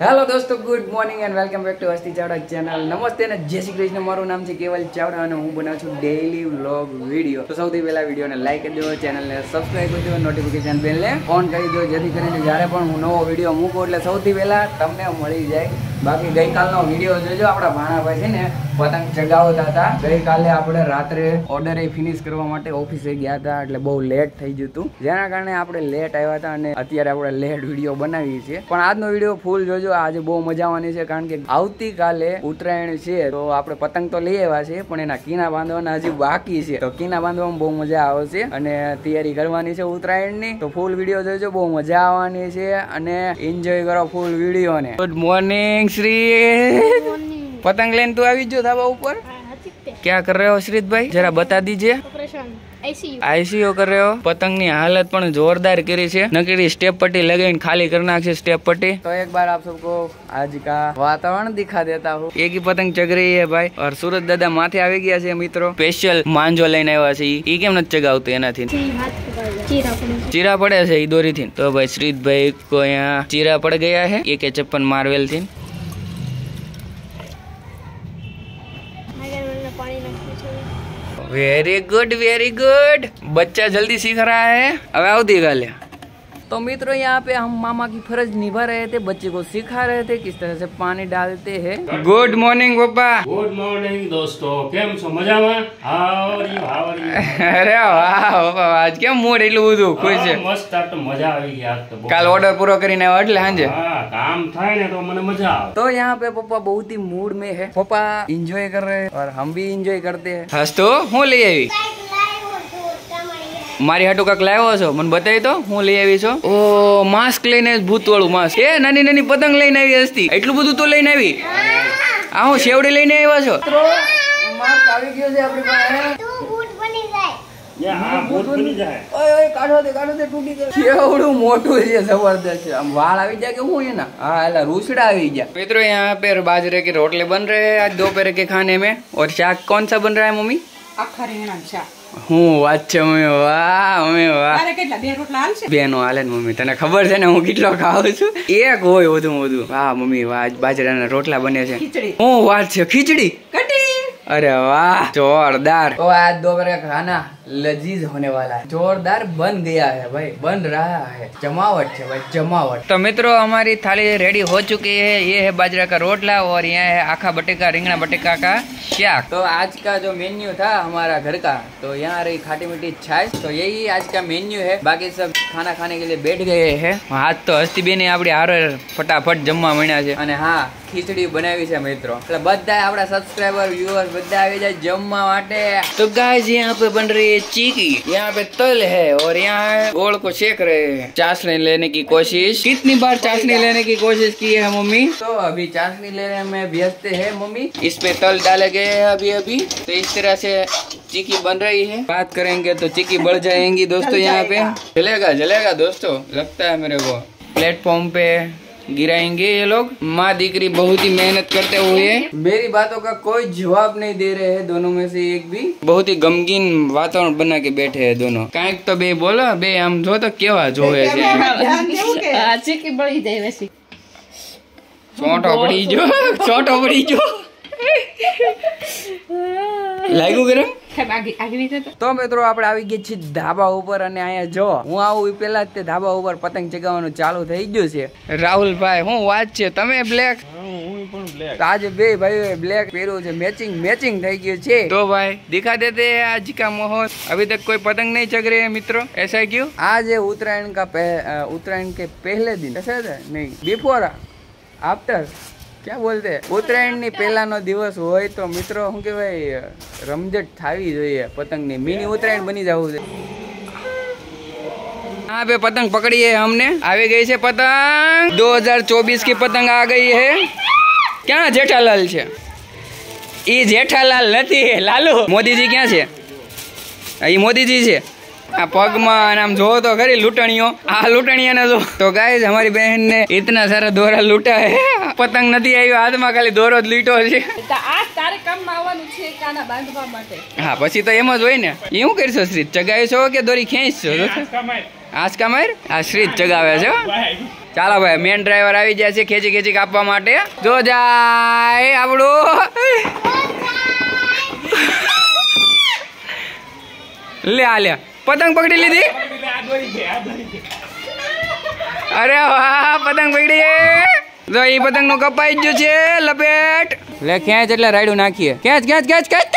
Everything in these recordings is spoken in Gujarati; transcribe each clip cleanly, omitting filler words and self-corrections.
હેલો દોસ્તો, good morning and welcome back to Hasti Chavda channel. નમસ્તે અને જય શ્રી કૃષ્ણ. મારું નામ છે કેવલ ચાવડા અને હું બનાવું છું ડેઈલી વ્લોગ વિડીયો. તો સૌથી પહેલા વિડીયોને લાઈક કરી દો, ચેનલને સબસ્ક્રાઈબ કરી દો, નોટિફિકેશન બેલને ઓન કરી દો, જેથી કરીને જ્યારે પણ હું નવો વિડીયો મૂકું એટલે સૌથી પહેલા તમને મળી જાય. બાકી ગઈકાલનો વિડીયો જોજો, આપણા ભાણાભાઈ છે ને પતંગ ચગાવતા હતા. ગઈકાલે આપણે રાત્રે ઓર્ડર ફિનિશ કરવા માટે ઓફિસે ગયા હતા, એટલે બહુ લેટ થઈ ગયું હતું, જેના કારણે આપણે લેટ આવ્યા હતા અને અત્યારે આપણે લેટ વિડીયો બનાવીએ છીએ. પણ આજનો વિડીયો ફૂલ જોજો, આજે બહુ મજા આવવાની છે, કારણ કે આવતીકાલે ઉત્તરાયણ છે. તો આપણે પતંગ તો લઈ આવ્યા છે, પણ એના કીના બાંધવાના હજી બાકી છે. તો કીના બાંધવામાં બહુ મજા આવશે અને તૈયારી કરવાની છે ઉત્તરાયણની. તો ફૂલ વિડીયો જોજો, બહુ મજા આવવાની છે અને એન્જોય કરો ફૂલ વિડીયો ને. ગુડ મોર્નિંગ श्री पतंग लेने तो આવી જો ધાબા ઉપર. क्या कर रहे हो श्रीत भाई, जरा बता दीजिए. आईसीयू कर रहे हो. पतंग ની हालत પણ जोरदार કરી છે, नकली स्टेप पट्टी लगाઈને खाली कर नाखी स्टेप पट्टी. तो एक बार आप सबको आज का वातावरण दिखा देता हूँ. एक ही पतंग चग रही है भाई, और सूरज दादा माथे આવી ગયા છે મિત્રો. સ્પેશિયલ માંજો લઈને આવ્યા છે. ઈ કેમ નથી ચગાવતો એનાથી ચીરા પડે છે ઈ દોરીથી. તો ભાઈ શ્રીતભાઈ કો અહીંયા ચીરા પડ ગયા है एक चप्पन मार्वेल थी. वेरी गुड वेरी गुड, बच्चा जल्दी सीख रहा है. अब आवती गाले. तो मित्रों, यहाँ पे हम मामा की फर्ज निभा रहे थे, बच्चे को सिखा रहे थे किस तरह से पानी डालते हैं. गुड मॉर्निंग पप्पा. गुड मॉर्निंग दोस्तों, કેમ છો મજામાં? અરે વાહ પપ્પા, આજ કેમ મૂડ એટલું બધું ખુશ છે? મસ્ત, આ તો મજા આવી ગઈ આજ તો. કાલ ઓર્ડર પૂરો કરીને આવ્યો એટલે સાંજે હા, કામ થાય ને તો મને મજા આવે. तो यहाँ पे पापा बहुत ही मूड में है. पापा एंजॉय कर रहे हैं और हम भी एंजॉय करते हैं. हंस तो હું લઈ આવી? મારી હાટુ કાક લાવ્યો છો, મને બતાવી તો હું લઈ આવી છો. ઓ માસ્ક લઈને, ભૂત વાળું માસ્ક. એ નાની નાની પતંગ લઈને આવી હસ્તી, એટલું બધું તો લઈને આવી. આ હું શેવડી લઈને આવ્યા છો. માસ્ક આવી ગયો છે આપણી પાસે. તું ભૂત બની જાય. હા, ભૂત બની જાય. ઓય કાઢો દે તૂટી જાય. કેવડું મોટું છે, જબરદસ્ત છે. આમ વાળ આવી જાય કે હું એના. हाँ एला रूसड़ा આવી ગયા. मित्रों, यहाँ पे बाजरे के रोटले बन रहे हैं आज दोपहर के खाने में. और शाक कौन सा बन रहा है मम्मी? આખા રીંગણાનું શાક. હું વાત છે મમ્મી, વાહ મમ્મી વાહ. તારે કેટલા બે રોટલા હાલશે? બેનો હાલે ને મમ્મી, તને ખબર છે ને હું કેટલો ખાઉં છું. એક હોય વધુ. વાહ મમ્મી વાહ, આજ બાજરાના રોટલા બને છે. ખીચડી. હું વાત છે, ખીચડી કટી. अरे वाह जोरदार. तो आज दोपहर का खाना लजीज होने वाला है. जोरदार बन गया है भाई, बन रहा है. जमावट है भाई, जमावट. तो मित्रों, हमारी थाली रेडी हो चुकी है. ये है बाजरा का रोटला और यहाँ है आखा बटेका रिंगना बटेका का शाक. तो आज का जो मेन्यू था हमारा घर का, तो यहाँ रही खाटी मीठी छाछ. तो यही आज का मेन्यू है. बाकी सब खाना खाने के लिए बैठ गए हैं. आज तो हस्ती बेने આપણી હારે ફટાફટ જમવા મળ્યા છે. અને હા, ખીચડી બનાવી છે મિત્રો. એટલે બધા આપણા સબસ્ક્રાઇબર વ્યુઅર્સ બધા આવી જાય જમવા માટે. तो गाइस, यहाँ पे बन रही है चीकी, यहाँ पे तल है और यहाँ गोल को सेक रहे हैं. चाशनी लेने की कोशिश. कितनी बार चाशनी लेने की कोशिश की है मम्मी? तो अभी चाशनी लेने में व्यस्त है मम्मी. इस पे तल डाले गए हैं अभी. तो इस तरह से चीकी बन रही है. बात करेंगे तो चीकी बढ़ जाएंगी दोस्तों. यहाँ पे जलेगा दोस्तों, लगता है मेरे को. प्लेटफॉर्म पे गिराएंगे ये लोग. माँ दीकरी बहुत ही मेहनत करते हुए मेरी बातों का कोई जवाब नहीं दे रहे हैं दोनों में से एक भी. बहुत ही गमगीन वातावरण बना के बैठे हैं दोनों. कांइक तो बे बोलो, बे आम जो तो केवा जोवे છે. આ ચીકી બળી જાય વેસી. ચોંટો પડી જો લાગ્યું ગરમ. તો મિત્રો, આપણે આવી ગયા છીએ ધાબા ઉપર અને અહીંયા જો હું આવું પેલા જ તે ધાબા ઉપર પતંગ ચગાવવાનું ચાલુ થઈ ગયું છે. રાહુલભાઈ હું વાત છે, તમે બ્લેક. आज बे भाई ब्लैक પહેર્યું છે, मैचिंग થઈ ગયું છે. तो भाई दिखा देते हैं आज का माहौल. अभी तक कोई पतंग नहीं चग रहे हैं मित्रों, ऐसा क्यों? आज है उत्तरायण के पहले दिन, ऐसा है नहीं, बिफोर आफ्टर क्या बोलते हैं, ઉત્તરાયણ ની પહેલાનો દિવસ હોય તો મિત્રો શું કહેવાય, રમઝટ થાવી જોઈએ પતંગની. મિની ઉત્તરાયણ બની જવું છે. यहाँ पे पतंग पकड़ी है हमने. આવી ગઈ છે पतंग 2024 की पतंग आ गई है. ક્યાં જેઠાલાલ છે? એ જેઠાલાલ નથી, લાલુ. મોદીજી ક્યાં છે? એ મોદીજી છે. આ પગમાં આમ જો તો ખરી લૂંટણીઓ. આ લૂંટણીયાને જો. તો ગાઈસ, हमारी बहन ने इतना सारा दोरा लूटा है. पतंग નથી આવ્યો હાથમાં, ખાલી દોરો જ લીટો છે. આ તારે કામમાં આવવાનું છે કાના બાંધવા માટે. હા, પછી તો એમ જ હોય ને. એ શું કરશો શ્રીત, ચગાવ્યો છો કે દોરી ખેંચશો? આજ કા માર આ શ્રીત ચગાવે છે. ચાલો ભાઈ મેન ડ્રાઈવર આવી ગયા છે ખેંચી ખેંચી કાપવા માટે. જો જાય આપણું. લે આ લે પતંગ પકડી લીધી. અરે વાહ પતંગ પકડી. જો એ પતંગ નું કપાઈ ગયું છે લપેટ. લે ખેંચ એટલે રાયડું નાખીએ. ખેંચ ખેંચ ખેંચ ખેંચ.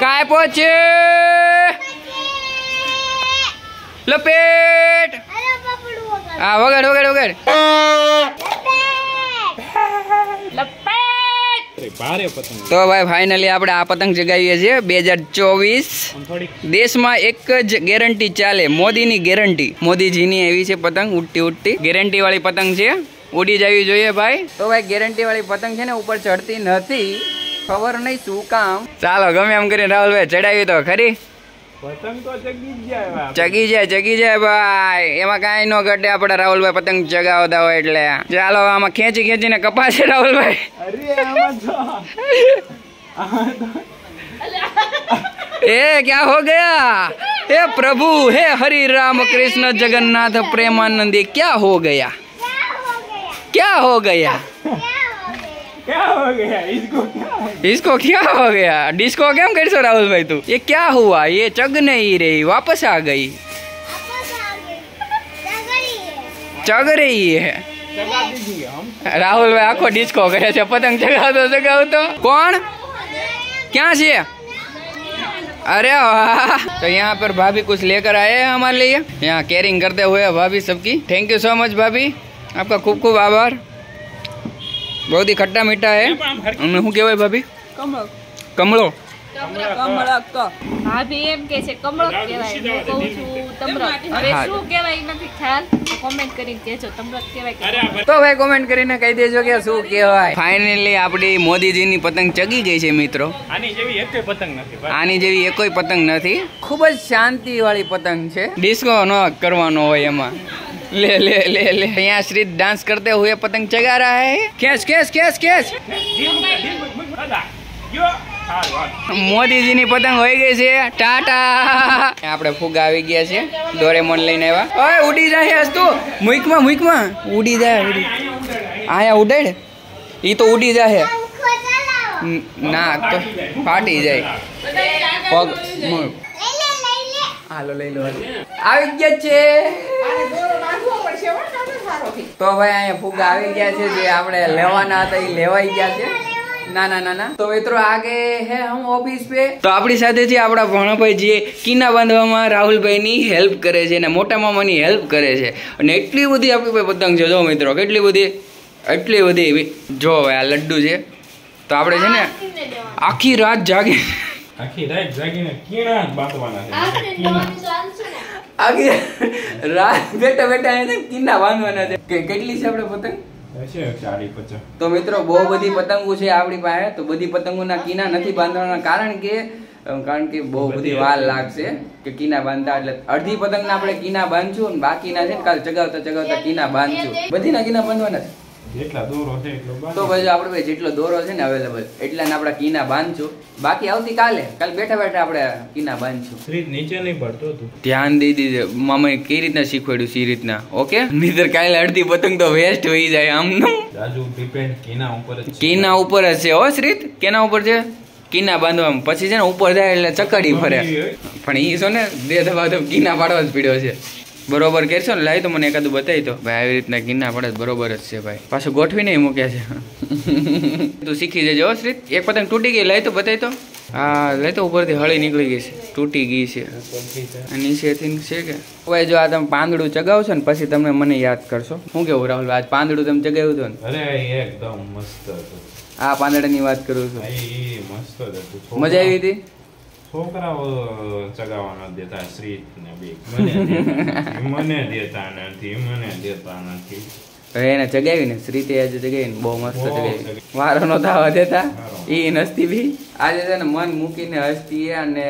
काय पोचे लपेट हाँ वगड़ वगड़ वगड़ તો ભાઈ ફાઇનલી આપણે આ પતંગ ચગાવીએ છીએ 2024. દેશમાં એક જ ગેરંટી ચાલે, મોદીની ગેરંટી. મોદીજીની એવી છે પતંગ ઉડતી ઉડતી ગેરંટી વાળી પતંગ છે, ઉડી જવી જોઈએ ભાઈ. તો ભાઈ ગેરંટી વાળી પતંગ છે ને ઉપર ચડતી નથી, ખબર નહીં શું કામ. ચાલો ગમે એમ કરીને રાહુલભાઈ ચડાવી તો ખરી. પતંગ તો ચગી જાય ભાઈ, એમાં કાંઈ ન ઘટે. આપણે રાહુલભાઈ પતંગ ચગાવતા હોય એટલે. ચાલો આમાં ખેંચી ખેંચીને કપાશે રાહુલભાઈ. એ ક્યાં હો ગયા? હે પ્રભુ, હે હરિ રામ कृष्ण जगन्नाथ प्रेमानंदी, क्या हो गया? क्या हो गया? क्या हो गया? इसको क्या हो गया? डिस्को કેમ કરશો રાહુલભાઈ તું? ये क्या हुआ? ये चग नहीं रही, वापस आ गई. चग रही है. राहुलભાઈ આખો ડિસ્કો કરે છે પતંગ ચગાવતો. કોણ ક્યાં છે? अरे वाह. तो यहाँ पर भाभी कुछ लेकर आए हैं हमारे लिए, यहाँ केयरिंग करते हुए भाभी सबकी. थैंक यू सो मच भाभी, आपका खूब खूब आभार. बहुत ही खट्टा मीठा है. શું કહેવાય ભાભી? કમળો. ભાભી એમ કે છે કમળક કહેવાય, હું કહું છું તમરક. હવે શું કહેવાય નથી ખ્યાલ, કોમેન્ટ કરીને કહેજો તમરક કહેવાય કે. તો ભાઈ કોમેન્ટ કરીને કહી દેજો કે શું કહેવાય. ફાઇનલી આપણી મોદીજીની પતંગ ચગી ગઈ છે મિત્રો. આની જેવી એકોય પતંગ નથી. ખૂબ જ શાંતિ વાળી પતંગ છે, ડિસ્કો ન કરવાનો હોય એમાં. ले ले ले ले यहाँ श्री डांस करते हुए पतंग चगा रहा है. Catch catch catch catch. મોદીજીની પતંગ હોઈ ગઈ છે. ટાટા. આપણે ફુગા આવી ગયા છે, ડોરેમોન લઈને આવ્યા. ઓય ઉડી જાય હસ્તુ. મુઈકમાં ઉડી જાય. આયા ઉડાડ. ઈ તો ઉડી જાય ના તો ફાટી જાય પગ. હાલો લઈ લો. આવી ગયા છે. તો ભાઈ અહીંયા ફુગા આવી ગયા છે, જે આપણે લેવાના હતા એ લેવાઈ ગયા છે. ના તો મિત્રો આગે હે હમ ઓફિસ पे. તો આપણી સાથે છે આપણા ભણભાઈ, જે કીના બાંધવામાં રાહુલભાઈની હેલ્પ કરે છે અને મોટા મામાની હેલ્પ કરે છે. અને એટલી બધી આપણી પાસે પતંગ છે જો મિત્રો, એટલી બધી. જો ભાઈ આ લડ્ડુ છે, તો આપણે છે ને આખી રાત જાગીને કીના બાંધવાના છે. આખી રાત બેઠા કીના બાંધવાના છે. કેટલી છે આપણે પતંગ? તો મિત્રો બહુ બધી પતંગો છે આપણી પાસે. તો બધી પતંગોના કીના નથી બાંધવાના, કારણ કે બહુ બધી વાર લાગશે કે કીના બાંધતા. એટલે અડધી પતંગના આપણે કીના બાંધશું અને બાકીના છે ને કાલ ચગાવતા કીના બાંધશું. બધીના કીના બાંધવાના છે. જેટલા દોરો છે તો ભાઈ આપણે ભાઈ જેટલો દોરો છે ને અવેલેબલ એટલા ને આપણે કીના બાંધશું. બાકી આવતી કાલે બેઠા આપણે કીના બાંધશું. નીચે નહીં પડતો હતું. ધ્યાન દઈ દીધે મામાએ કઈ રીતના શીખવાડ્યું છે એ રીતના. ઓકે, નહીતર કાલે અડધી પતંગ તો વેસ્ટ હોઈ જાય. આમનું કીના ઉપર જ છે હો શ્રીત. કેના ઉપર છે? કીના બાંધવામાં. પછી છે ને ઉપર જાય એટલે ચકડી ફરે. પણ ઈ છો ને બે દબા કીના પાડવા જ પીડ્યો છે. બરોબર કરશો ને? લાવી તો મને એકાદું બતાવી તો ભાઈ. આવી રીતના કીના પડે બરોબર જ છે ભાઈ. પાછું ગોઠવીને મૂક્યા છે. તું શીખી જજો શ્રીત. એક પતંગ તૂટી ગઈ, લાવી તો બતાવી તો. હા લઈ તો ઉપરથી હળી નીકળી ગઈ છે, તૂટી ગઈ છે. નીચેથી છે કે ભાઈ જો આ તમે પાંદડું ચગાવશો ને પછી તમે મને યાદ કરશો. શું કેવું રાહુલ? આજ પાંદડું તમે ચગાવ્યું હતું ને? અરે એકદમ મસ્ત હતું. આ પાંદડાની વાત કરું છું. મસ્ત હતું, મજા આવી હતી. છોકરાઓ ચગાવવા દેતા શ્રીત ને બી મને દેતા નથી. એને ચગાવીને શ્રીતે આજે ચગાવીને બહુ મસ્ત ચગાવી. વારો નો થવા દેતા એ નસ્તી બી. આજે છે ને મન મૂકીને હસતી અને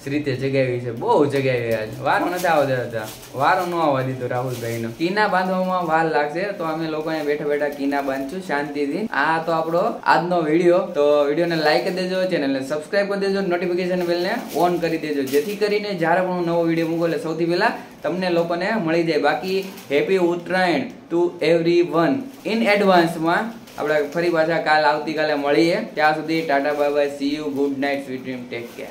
શ્રીતે જગાવી છે, બહુ જગાવી આજ. વારો નથી આવવા દેતા, વારો ન આવવા દીધો રાહુલભાઈ નો. કીના બાંધવામાં વાર લાગશે તો અમે લોકો બેઠા બેઠા કીના બાંધશું શાંતિથી. આ તો આપણો આજનો વિડીયો. તો વિડીયોને લાઈક કરી દેજો, ચેનલને સબસ્ક્રાઇબ કરી દેજો, નોટિફિકેશન બેલને ઓન કરી દેજો, જેથી કરીને જ્યારે પણ હું નવો વિડીયો મૂકો એટલે સૌથી પહેલા તમને લોકોને મળી જાય. બાકી happy Uttarayan to everyone in એડવાન્સમાં. આપણે ફરી પાછા આવતીકાલે મળીએ. ત્યાં સુધી tata bye bye, see you, good night, sweet dream, take care.